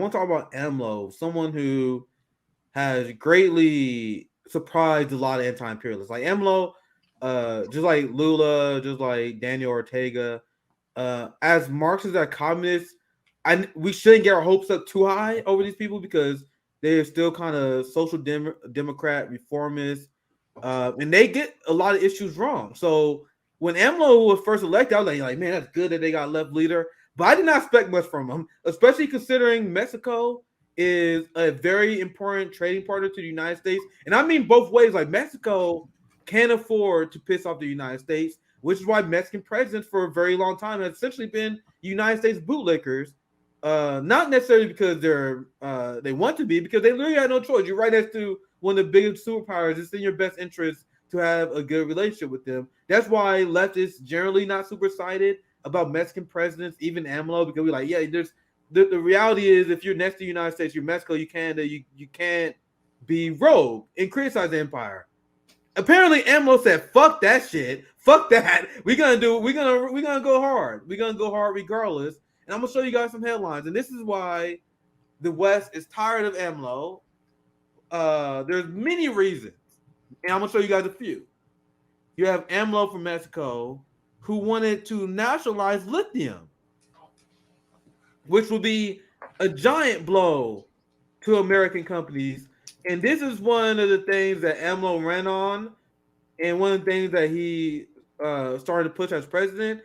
want to talk about AMLO, someone who has greatly surprised a lot of anti-imperialists. Like AMLO, just like Lula, just like Daniel Ortega, as Marxists, as communists, we shouldn't get our hopes up too high over these people because they're still kind of social democrat reformists, and they get a lot of issues wrong. So when AMLO was first elected, I was like, man, that's good that they got a left leader. But I did not expect much from him, especially considering Mexico is a very important trading partner to the United States. And I mean both ways. Like Mexico can't afford to piss off the United States, which is why Mexican presidents for a very long time have essentially been United States bootlickers. Not necessarily because they want to be, because they literally had no choice. You're right next to one of the biggest superpowers. It's in your best interest to have a good relationship with them. That's why leftists generally not super excited about Mexican presidents, even AMLO, because we're like, yeah, there's the reality is if you're next to the United States, you're Mexico, you can't be rogue and criticize the empire. Apparently AMLO said, fuck that shit. Fuck that. We're gonna go hard. We're gonna go hard regardless. And I'm gonna show you guys some headlines. And this is why the West is tired of AMLO. There's many reasons. And I'm gonna show you guys a few. You have AMLO from Mexico who wanted to nationalize lithium, which will be a giant blow to American companies. And this is one of the things that AMLO ran on, and one of the things that he started to push as president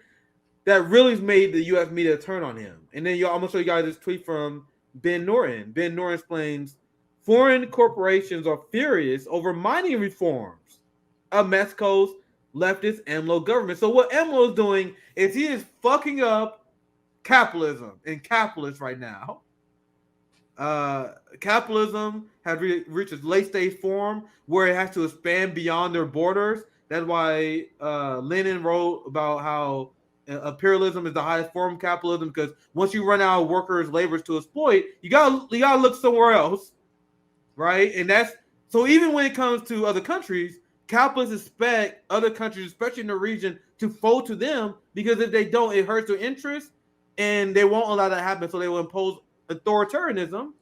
that really made the U.S. media turn on him. And then I'm going to show you guys this tweet from Ben Norton. Ben Norton explains, foreign corporations are furious over mining reforms of Mexico's leftist AMLO government. So what AMLO is doing is he is fucking up capitalism and capitalists right now. Capitalism has reached its late stage form where it has to expand beyond their borders. That's why Lenin wrote about how imperialism is the highest form of capitalism, because once you run out of workers' labors to exploit, you gotta look somewhere else, right? And that's so even when it comes to other countries, capitalists expect other countries, especially in the region, to fold to them, because if they don't, it hurts their interests, and they won't allow that to happen. So they will impose authoritarianism,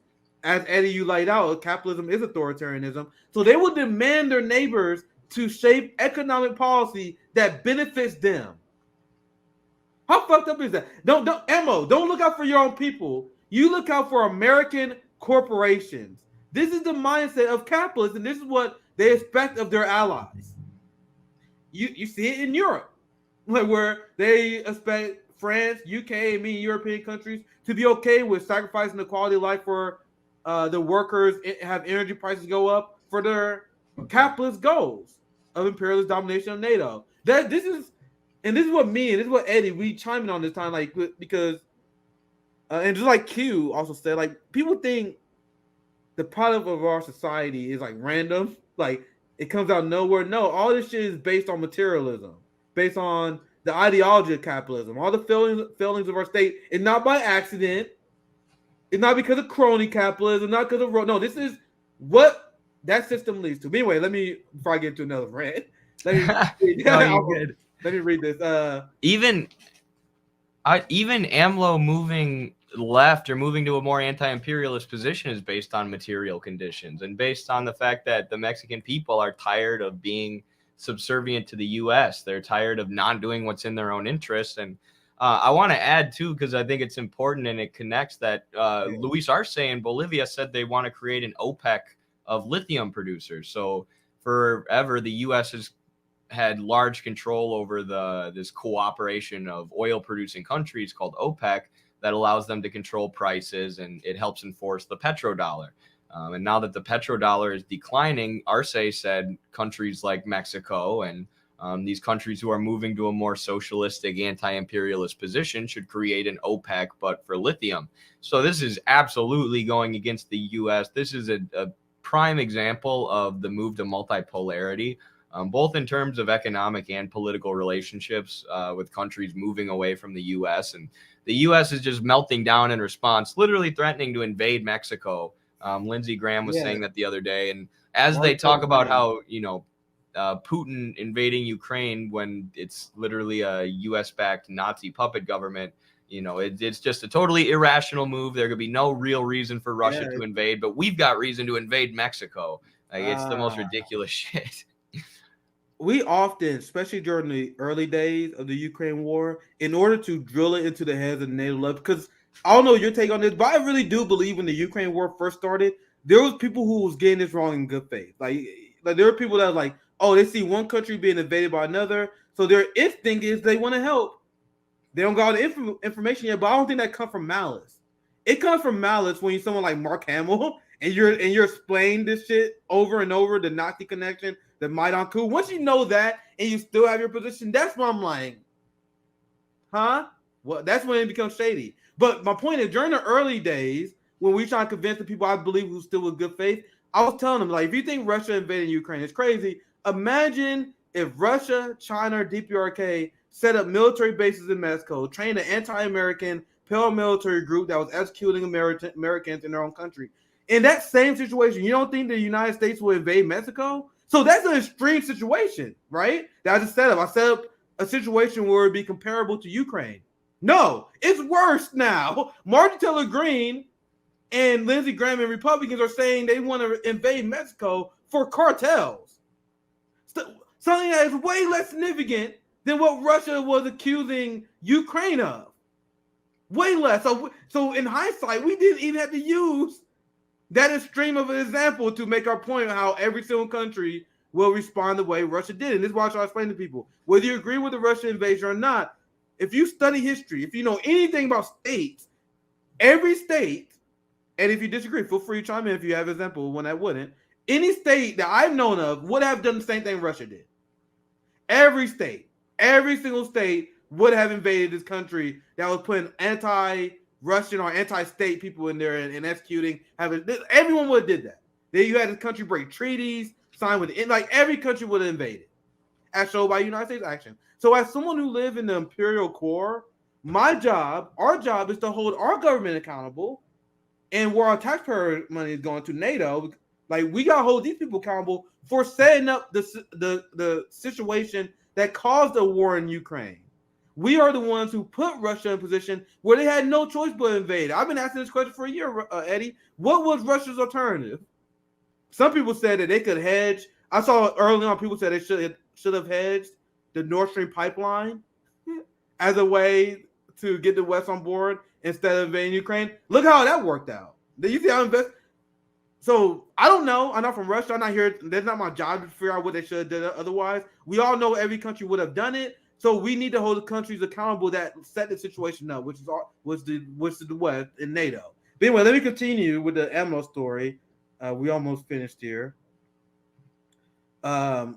as Eddie you laid out. Capitalism is authoritarianism, so they will demand their neighbors to shape economic policy that benefits them. How fucked up is that? Don't look out for your own people. You look out for American corporations. This is the mindset of capitalists, and this is what they expect of their allies. You see it in Europe, like where they expect France, UK, and many European countries to be okay with sacrificing the quality of life for the workers, have energy prices go up for their capitalist goals of imperialist domination of NATO. This is what me and this is what Eddie, we chime in on this time, like, because and just like Q also said, like, people think the product of our society is like random, like it comes out of nowhere. No, all this shit is based on materialism, based on the ideology of capitalism. All the failings of our state is not by accident. It's not because of crony capitalism, not because of no. This is what that system leads to. But anyway, before I get into another rant, let me read this. Even AMLO moving left or moving to a more anti-imperialist position is based on material conditions and based on the fact that the Mexican people are tired of being subservient to the U.S. They're tired of not doing what's in their own interests. And I want to add, too, because I think it's important and it connects, that Luis Arce in Bolivia said they want to create an OPEC of lithium producers. So forever, the U.S. has had large control over this cooperation of oil-producing countries called OPEC that allows them to control prices, and it helps enforce the petrodollar. And now that the petrodollar is declining, Arce said countries like Mexico and these countries who are moving to a more socialistic, anti-imperialist position should create an OPEC, but for lithium. So this is absolutely going against the U.S. This is a prime example of the move to multi-polarity, both in terms of economic and political relationships with countries moving away from the U.S. And the U.S. is just melting down in response, literally threatening to invade Mexico. Lindsey Graham was saying that the other day. And as they talk about how, Putin invading Ukraine when it's literally a U.S.-backed Nazi puppet government, You know, it's just a totally irrational move. There could be no real reason for Russia to invade, but we've got reason to invade Mexico. Like, it's the most ridiculous shit. We often, especially during the early days of the Ukraine war, in order to drill it into the heads of the NATO left, because I don't know your take on this, but I really do believe when the Ukraine war first started, there was people who was getting this wrong in good faith. Like there are people that are like, oh, they see one country being invaded by another, so their instinct is they want to help. They don't got all the information yet, but I don't think that comes from malice. It comes from malice when you're someone like Mark Hamill and you're explaining this shit over and over, the Nazi connection, the Maidan coup. Once you know that and you still have your position, that's when I'm like, huh? Well, that's when it becomes shady. But my point is, during the early days, when we try to convince the people I believe who still with good faith, I was telling them, like, if you think Russia invading Ukraine is crazy, imagine if Russia, China, or DPRK set up military bases in Mexico, trained an anti-American paramilitary group that was executing Americans in their own country. In that same situation, you don't think the United States will invade Mexico? So that's an extreme situation, right? That I just set up. I set up a situation where it'd be comparable to Ukraine. No, it's worse now. Marjorie Taylor Greene and Lindsey Graham and Republicans are saying they want to invade Mexico for cartels. Something that is way less significant than what Russia was accusing Ukraine of. Way less. So in hindsight, we didn't even have to use that extreme of an example to make our point on how every single country will respond the way Russia did. And this is why I try to explain to people, whether you agree with the Russian invasion or not, if you study history, if you know anything about states, every state, and if you disagree, feel free to chime in if you have an example when that wouldn't, any state that I've known of would have done the same thing Russia did. Every state, every single state would have invaded this country that was putting anti-Russian or anti-state people in there and executing. Everyone would have did that. Then you had this country break treaties, sign with like every country would have invaded, as shown by United States action. So as someone who lives in the imperial core, our job is to hold our government accountable, and where our taxpayer money is going to NATO. Like, we gotta hold these people accountable for setting up the situation that caused the war in Ukraine. We are the ones who put Russia in a position where they had no choice but to invade. I've been asking this question for a year, Eddie. What was Russia's alternative? Some people said that they could hedge. I saw early on people said they should have hedged the Nord Stream pipeline as a way to get the West on board instead of invading Ukraine. Look how that worked out. Did you see how invest? So I don't know. I'm not from Russia. I'm not here. That's not my job to figure out what they should have done otherwise. We all know every country would have done it. So we need to hold the countries accountable that set the situation up, which is the West and NATO. But anyway, let me continue with the AMLO story. We almost finished here. So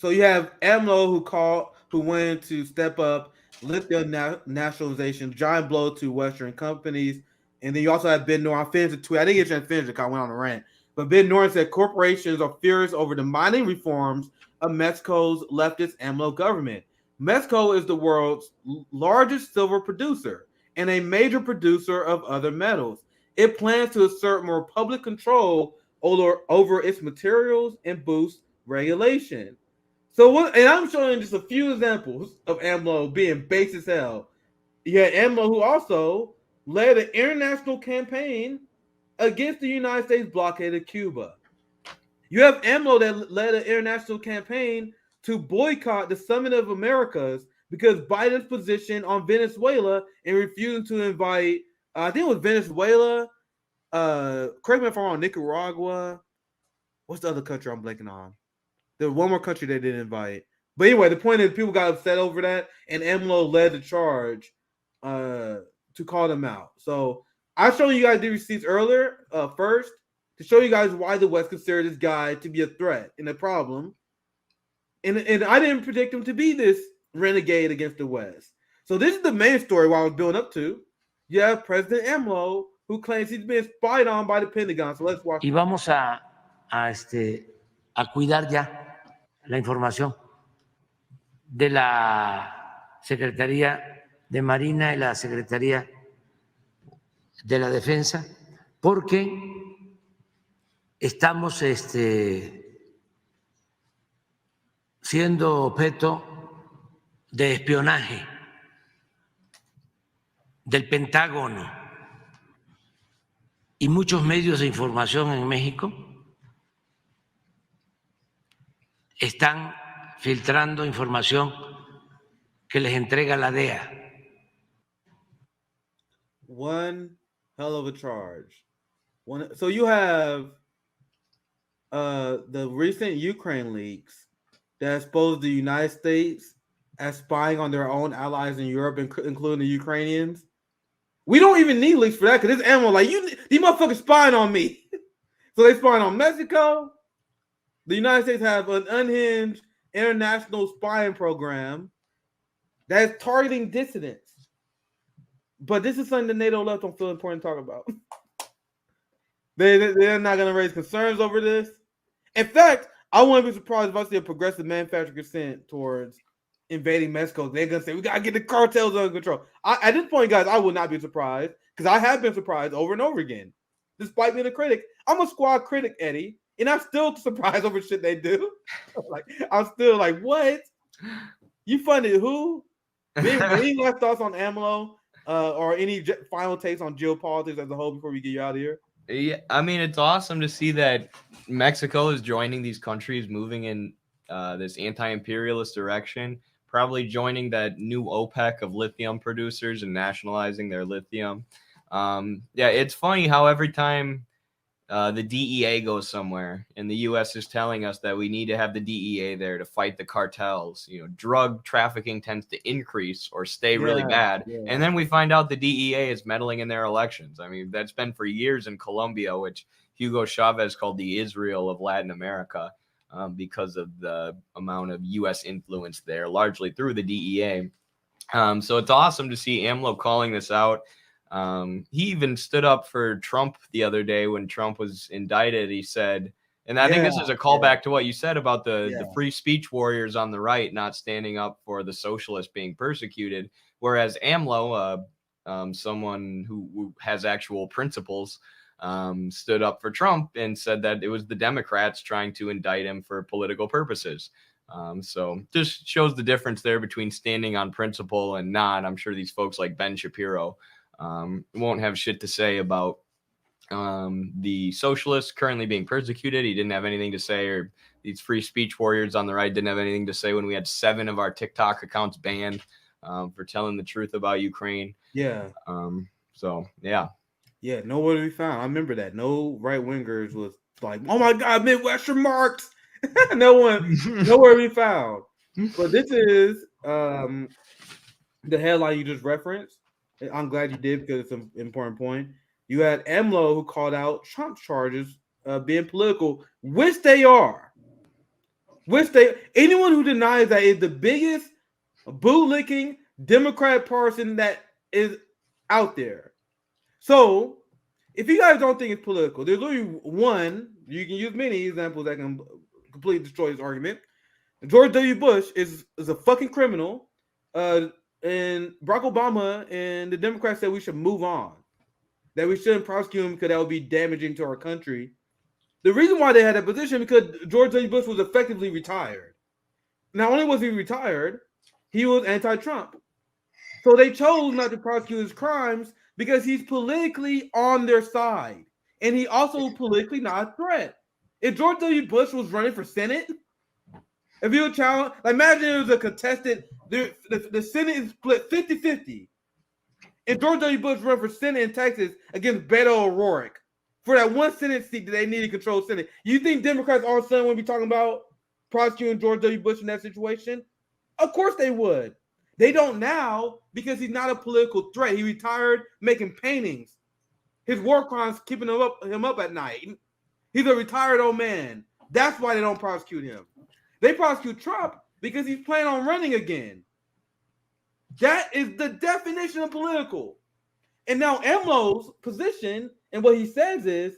you have AMLO who wanted to step up, lift their nationalization, giant blow to Western companies. And then you also have Ben Norton. I finished the tweet. I didn't get a chance to finish it because I went on a rant. But Ben Norton said corporations are furious over the mining reforms of Mexico's leftist AMLO government. Mexico is the world's largest silver producer and a major producer of other metals. It plans to assert more public control over its materials and boost regulation. So and I'm showing just a few examples of AMLO being base as hell. You had AMLO who also led an international campaign against the United States blockade of Cuba. You have AMLO that led an international campaign to boycott the Summit of Americas because Biden's position on Venezuela and refusing to invite, I think it was Venezuela, correct me if I'm wrong, Nicaragua. What's the other country I'm blanking on? There's one more country they didn't invite. But anyway, the point is people got upset over that, and AMLO led the charge to call them out. So I showed you guys the receipts earlier, first, to show you guys why the West considered this guy to be a threat and a problem. And I didn't predict him to be this renegade against the West. So this is the main story what I was building up to. You have President AMLO, who claims he's been spied on by the Pentagon. So let's watch. Y vamos a cuidar ya la información de la Secretaría de Marina y la Secretaría de la Defensa, porque estamos siendo objeto de espionaje del Pentágono y muchos medios de información en México están filtrando información que les entrega la DEA. One hell of a charge. So you have the recent Ukraine leaks that exposed the United States as spying on their own allies in Europe, including the Ukrainians. We don't even need leaks for that because this ammo, like, these motherfuckers spying on me. So they spying on Mexico. The United States have an unhinged international spying program that's targeting dissidents. But this is something the NATO left don't feel important to talk about. They're not going to raise concerns over this. In fact, I wouldn't be surprised if I see a progressive manufacturer consent towards invading Mexico. They're going to say, we got to get the cartels under control. At this point, guys, I would not be surprised because I have been surprised over and over again. Despite being a critic, I'm a squad critic, Eddie, and I'm still surprised over shit they do. Like, I'm still like, what? You funded who? Any last thoughts on AMLO or any final takes on geopolitics as a whole before we get you out of here? Yeah, I mean, it's awesome to see that Mexico is joining these countries moving in this anti-imperialist direction, probably joining that new OPEC of lithium producers and nationalizing their lithium. Yeah, it's funny how every time the DEA goes somewhere and the U.S. is telling us that we need to have the DEA there to fight the cartels, drug trafficking tends to increase or stay really bad. Yeah. And then we find out the DEA is meddling in their elections. I mean, that's been for years in Colombia, which Hugo Chavez called the Israel of Latin America because of the amount of U.S. influence there, largely through the DEA. So it's awesome to see AMLO calling this out. He even stood up for Trump the other day when Trump was indicted. He said, and I think this is a callback to what you said about the free speech warriors on the right not standing up for the socialists being persecuted, whereas AMLO, someone who has actual principles, stood up for Trump and said that it was the Democrats trying to indict him for political purposes. So just shows the difference there between standing on principle and not. I'm sure these folks like Ben Shapiro won't have shit to say about the socialists currently being persecuted. He didn't have anything to say, or these free speech warriors on the right didn't have anything to say when we had 7 of our TikTok accounts banned for telling the truth about Ukraine. Yeah. So, yeah. Yeah, nowhere to be found. I remember that. No right-wingers was like, oh my God, Midwestern Marx. Nowhere to be found. But this is the headline you just referenced. I'm glad you did because it's an important point. You had AMLO who called out Trump charges being political, which they are. Anyone who denies that is the biggest bootlicking Democrat person that is out there. So, if you guys don't think it's political, there's literally one. You can use many examples that can completely destroy this argument. George W. Bush is a fucking criminal. And Barack Obama and the Democrats said we should move on, that we shouldn't prosecute him because that would be damaging to our country. The reason why they had that position because George W. Bush was effectively retired. Not only was he retired, he was anti-Trump. So they chose not to prosecute his crimes because he's politically on their side. And he also politically not a threat. If George W. Bush was running for Senate, if you were challenged, like imagine it was a contested, the Senate is split 50-50. And George W. Bush ran for Senate in Texas against Beto O'Rourke for that one Senate seat that they needed to control Senate. You think Democrats all of a sudden would be talking about prosecuting George W. Bush in that situation? Of course they would. They don't now because he's not a political threat. He retired making paintings. His war crimes keeping him up at night. He's a retired old man. That's why they don't prosecute him. They prosecute Trump because he's planning on running again. That is the definition of political. And now AMLO's position and what he says is,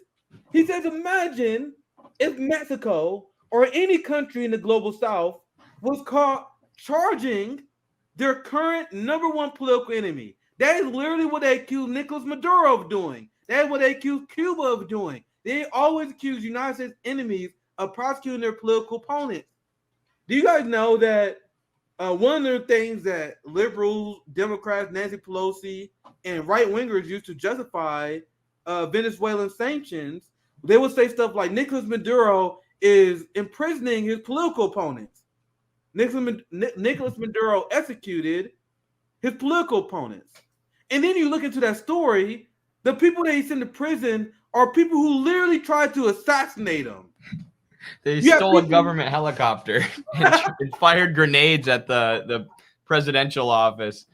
he says, imagine if Mexico or any country in the global south was caught charging their current number one political enemy. That is literally what they accuse Nicolas Maduro of doing. That is what they accuse Cuba of doing. They always accuse United States enemies of prosecuting their political opponents. Do you guys know that one of the things that liberals, Democrats, Nancy Pelosi, and right-wingers used to justify Venezuelan sanctions, they would say stuff like Nicolas Maduro is imprisoning his political opponents. Nicolas Maduro executed his political opponents. And then you look into that story, the people that he sent to prison are people who literally tried to assassinate him. They stole a government helicopter and fired grenades at the presidential office.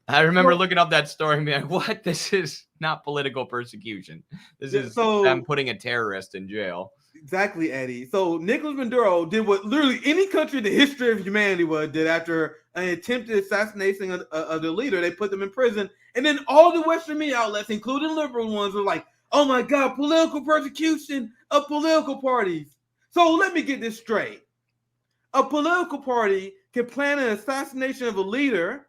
I remember looking up that story and being like, what? This is not political persecution. This is them putting a terrorist in jail. Exactly, Eddie. So Nicolas Maduro did what literally any country in the history of humanity did after an attempted assassination of the leader. They put them in prison. And then all the Western media outlets, including liberal ones, were like, oh my God, political persecution of political parties. So let me get this straight. A political party can plan an assassination of a leader,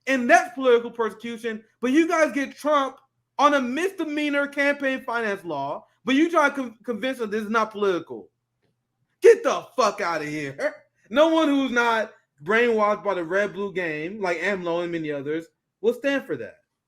and that's political persecution, but you guys get Trump on a misdemeanor campaign finance law, but you try to convince us this is not political. Get the fuck out of here. No one who's not brainwashed by the red-blue game, like AMLO and many others, will stand for that.